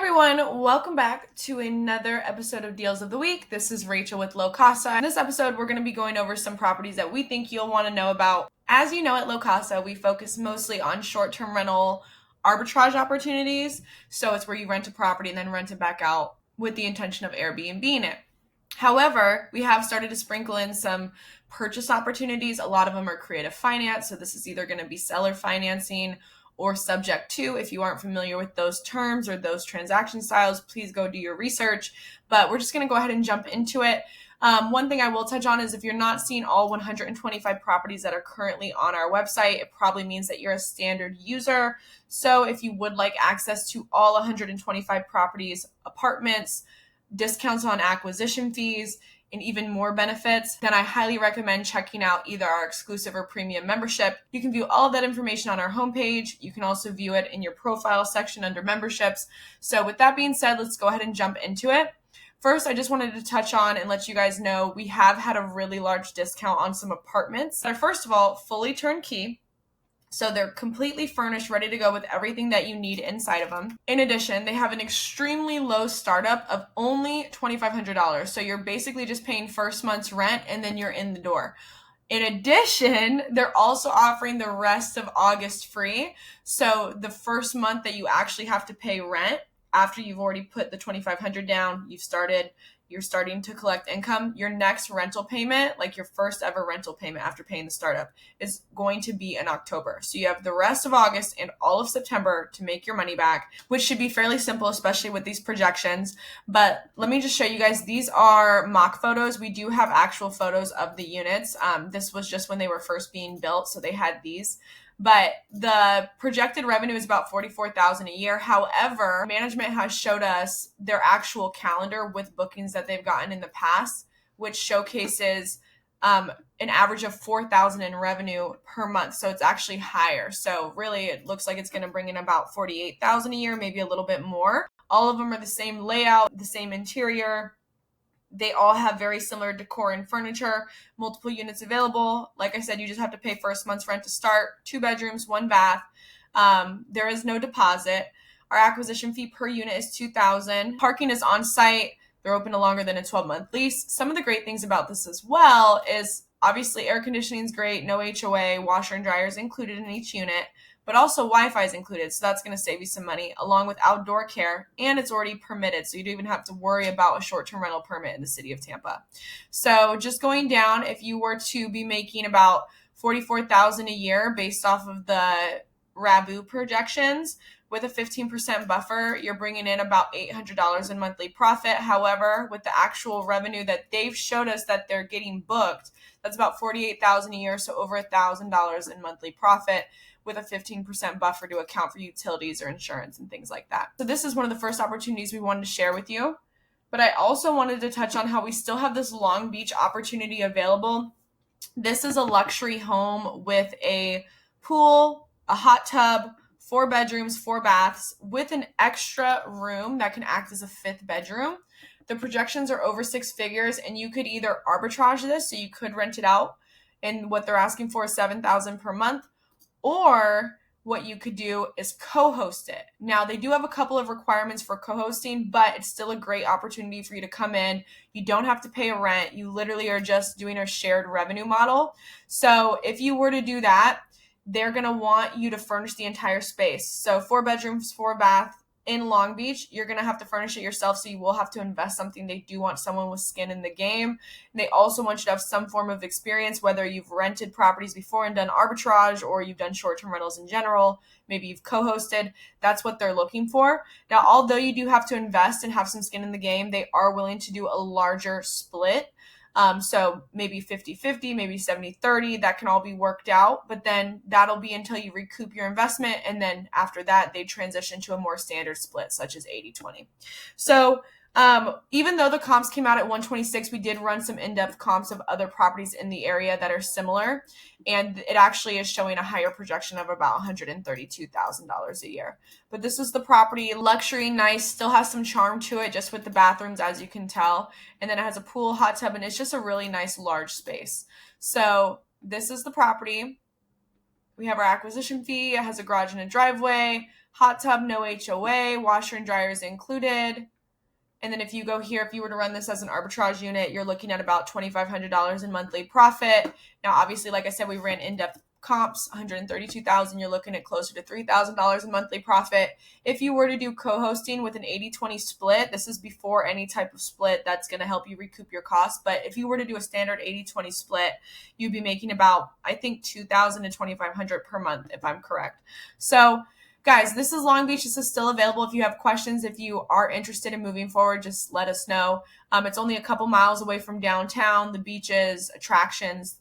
everyone, welcome back to another episode of Deals of the Week. This is Rachel with Lo-Casa. In this episode, we're going to be going over some properties that we think you'll want to know about. As you know, at Lo-Casa, we focus mostly on short-term rental arbitrage opportunities. So it's where you rent a property and then rent it back out with the intention of Airbnb-ing it. However, we have started to sprinkle in some purchase opportunities. A lot of them are creative finance. So this is either going to be seller financing or subject to. If you aren't familiar with those terms or those transaction styles, please go do your research. But we're just going to go ahead and jump into it. One thing I will touch on is if you're not seeing all 125 properties that are currently on our website, it probably means that you're a standard user. So if you would like access to all 125 properties, apartments, discounts on acquisition fees, and even more benefits, then I highly recommend checking out either our exclusive or premium membership. You can view all of that information on our homepage. You can also view it in your profile section under memberships. So with that being said, let's go ahead and jump into it. First, I just wanted to touch on and let you guys know we have had a really large discount on some apartments that are, first of all, fully turnkey. So they're completely furnished, ready to go with everything that you need inside of them. In addition, they have an extremely low startup of only $2,500. So you're basically just paying first month's rent and then you're in the door. In addition, they're also offering the rest of August free. So the first month that you actually have to pay rent after you've already put the $2,500 down, you're starting to collect income, your next rental payment, like your first ever rental payment after paying the startup, is going to be in October. So you have the rest of August and all of September to make your money back, which should be fairly simple, especially with these projections. But let me just show you guys, these are mock photos. We do have actual photos of the units. This was just when they were first being built, so they had these. But the projected revenue is about $44,000 a year. However, management has showed us their actual calendar with bookings that they've gotten in the past, which showcases an average of $4,000 in revenue per month. So it's actually higher. So really, it looks like it's going to bring in about $48,000 a year, maybe a little bit more. All of them are the same layout, the same interior. They all have very similar decor and furniture, multiple units available. Like I said, you just have to pay first month's rent to start, 2 bedrooms, 1 bath. There is no deposit. Our acquisition fee per unit is $2,000. Parking is on site. They're open to longer than a 12-month lease. Some of the great things about this as well is obviously air conditioning is great, no HOA, washer and dryer is included in each unit, but also Wi-Fi is included, so that's going to save you some money, along with outdoor care, and it's already permitted, so you don't even have to worry about a short-term rental permit in the city of Tampa. So just going down, if you were to be making about $44,000 a year based off of the RABU projections, with a 15% buffer, you're bringing in about $800 in monthly profit. However, with the actual revenue that they've showed us that they're getting booked, that's about $48,000 a year, so over $1,000 in monthly profit, with a 15% buffer to account for utilities or insurance and things like that. So this is one of the first opportunities we wanted to share with you. But I also wanted to touch on how we still have this Long Beach opportunity available. This is a luxury home with a pool, a hot tub, 4 bedrooms, 4 baths, with an extra room that can act as a 5th bedroom. The projections are over 6 figures, and you could either arbitrage this, so you could rent it out, and what they're asking for is $7,000 per month, or what you could do is co-host it. Now, they do have a couple of requirements for co-hosting, but it's still a great opportunity for you to come in. You don't have to pay a rent. You literally are just doing a shared revenue model. So if you were to do that, they're going to want you to furnish the entire space. So 4 bedrooms, 4 bath in Long Beach, you're going to have to furnish it yourself. So you will have to invest something. They do want someone with skin in the game. And they also want you to have some form of experience, whether you've rented properties before and done arbitrage, or you've done short-term rentals in general. Maybe you've co-hosted. That's what they're looking for. Now, although you do have to invest and have some skin in the game, they are willing to do a larger split. So maybe 50-50, maybe 70-30, that can all be worked out, but then that'll be until you recoup your investment. And then after that, they transition to a more standard split, such as 80-20. So even though the comps came out at 126, we did run some in-depth comps of other properties in the area that are similar. And it actually is showing a higher projection of about $132,000 a year. But this is the property, luxury, nice, still has some charm to it, just with the bathrooms, as you can tell. And then it has a pool, hot tub, and it's just a really nice large space. So this is the property. We have our acquisition fee. It has a garage and a driveway, Hot tub, no HOA, washer and dryer is included. And then if you go here, if you were to run this as an arbitrage unit, you're looking at about $2,500 in monthly profit. Now, obviously, like I said, we ran in-depth comps, $132,000. You're looking at closer to $3,000 in monthly profit. If you were to do co-hosting with an 80-20 split, this is before any type of split that's going to help you recoup your costs. But if you were to do a standard 80-20 split, you'd be making about, I think, $2,000 to $2,500 per month, if I'm correct. So guys, this is Long Beach. This is still available. If you have questions, if you are interested in moving forward, just let us know. It's only a couple miles away from downtown, the beaches, attractions.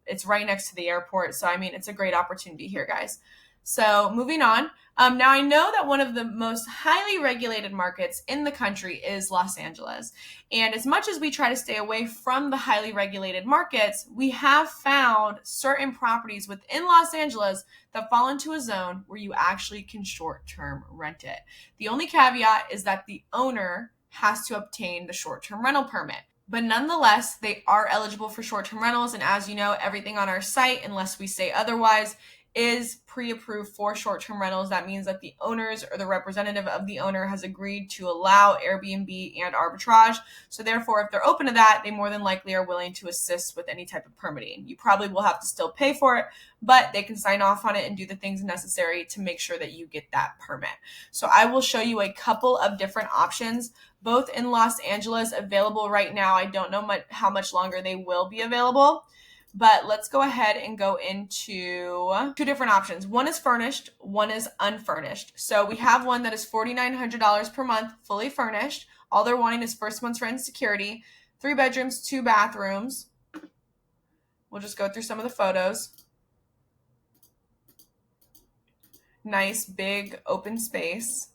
It's right next to the airport. So, I mean, it's a great opportunity here, guys. So moving on. Now, I know that one of the most highly regulated markets in the country is Los Angeles. And as much as we try to stay away from the highly regulated markets, we have found certain properties within Los Angeles that fall into a zone where you actually can short-term rent it. The only caveat is that the owner has to obtain the short-term rental permit. But nonetheless, they are eligible for short-term rentals. And as you know, everything on our site, unless we say otherwise, is pre-approved for short-term rentals. That means that the owners or the representative of the owner has agreed to allow Airbnb and arbitrage. So therefore, if they're open to that, they more than likely are willing to assist with any type of permitting. You probably will have to still pay for it, but they can sign off on it and do the things necessary to make sure that you get that permit. So I will show you a couple of different options, both in Los Angeles, available right now. I don't know how much longer they will be available. But let's go ahead and go into two different options. One is furnished, one is unfurnished. So we have one that is $4,900 per month, fully furnished. All they're wanting is first month's rent and security, 3 bedrooms, 2 bathrooms. We'll just go through some of the photos. Nice, big, open space.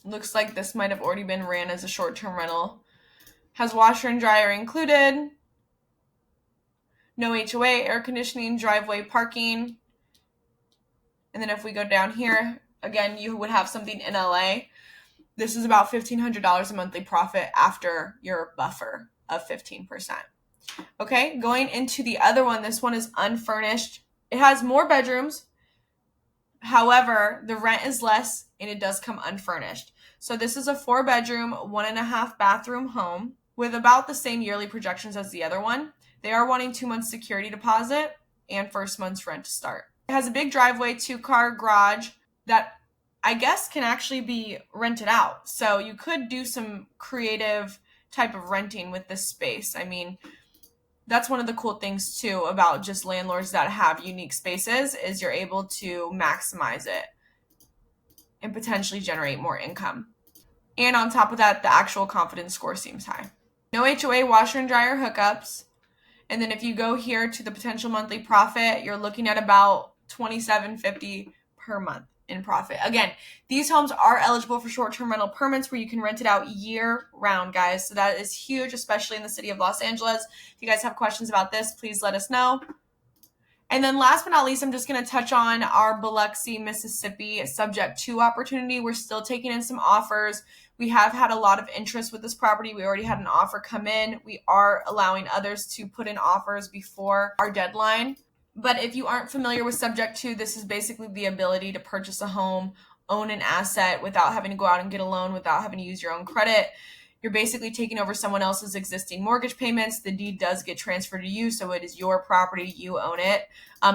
Looks like this might have already been ran as a short-term rental. Has washer and dryer included. No HOA, air conditioning, driveway, parking. And then if we go down here, again, you would have something in LA. This is about $1,500 a monthly profit after your buffer of 15%. Okay, going into the other one, this one is unfurnished. It has more bedrooms. However, the rent is less and it does come unfurnished. So this is a 4-bedroom, 1.5 bathroom home with about the same yearly projections as the other one. They are wanting 2 months security deposit and first month's rent to start. It has a big driveway, 2-car garage that I guess can actually be rented out. So you could do some creative type of renting with this space. I mean, that's one of the cool things too about just landlords that have unique spaces is you're able to maximize it and potentially generate more income. And on top of that, the actual confidence score seems high. No HOA, washer and dryer hookups. And then if you go here to the potential monthly profit, you're looking at about $2,750 per month in profit. Again, these homes are eligible for short-term rental permits where you can rent it out year-round, guys. So that is huge, especially in the city of Los Angeles. If you guys have questions about this, please let us know. And then last but not least, I'm just going to touch on our Biloxi, Mississippi subject to opportunity. We're still taking in some offers. We have had a lot of interest with this property. We already had an offer come in. We are allowing others to put in offers before our deadline. But if you aren't familiar with subject to, this is basically the ability to purchase a home, own an asset without having to go out and get a loan, without having to use your own credit. You're basically taking over someone else's existing mortgage payments. The deed does get transferred to you, so it is your property. You own it.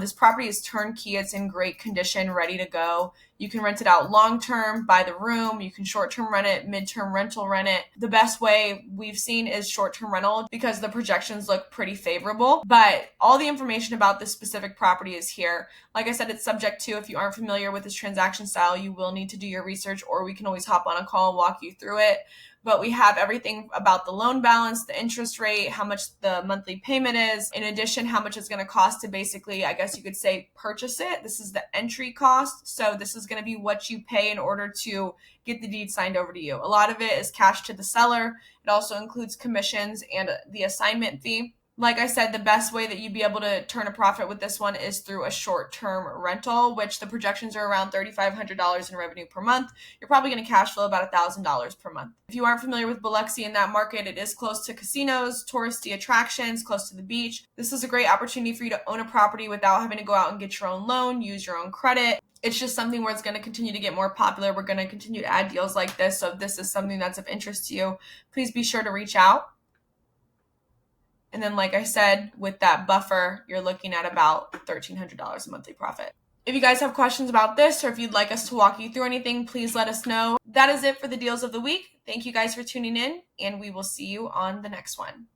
This property is turnkey. It's in great condition, ready to go. You can rent it out long-term, by the room. You can short-term rent it, mid-term rental rent it. The best way we've seen is short-term rental because the projections look pretty favorable. But all the information about this specific property is here. Like I said, it's subject to. If you aren't familiar with this transaction style, you will need to do your research, or we can always hop on a call and walk you through it. But we have everything about the loan balance, the interest rate, how much the monthly payment is. In addition, how much it's going to cost to basically, I guess you could say, purchase it. This is the entry cost. So this is going to be what you pay in order to get the deed signed over to you. A lot of it is cash to the seller. It also includes commissions and the assignment fee. Like I said, the best way that you'd be able to turn a profit with this one is through a short-term rental, which the projections are around $3,500 in revenue per month. You're probably going to cash flow about $1,000 per month. If you aren't familiar with Buxy in that market, it is close to casinos, touristy attractions, close to the beach. This is a great opportunity for you to own a property without having to go out and get your own loan, use your own credit. It's just something where it's going to continue to get more popular. We're going to continue to add deals like this. So if this is something that's of interest to you, please be sure to reach out. And then, like I said, with that buffer, you're looking at about $1,300 a monthly profit. If you guys have questions about this, or if you'd like us to walk you through anything, please let us know. That is it for the deals of the week. Thank you guys for tuning in, and we will see you on the next one.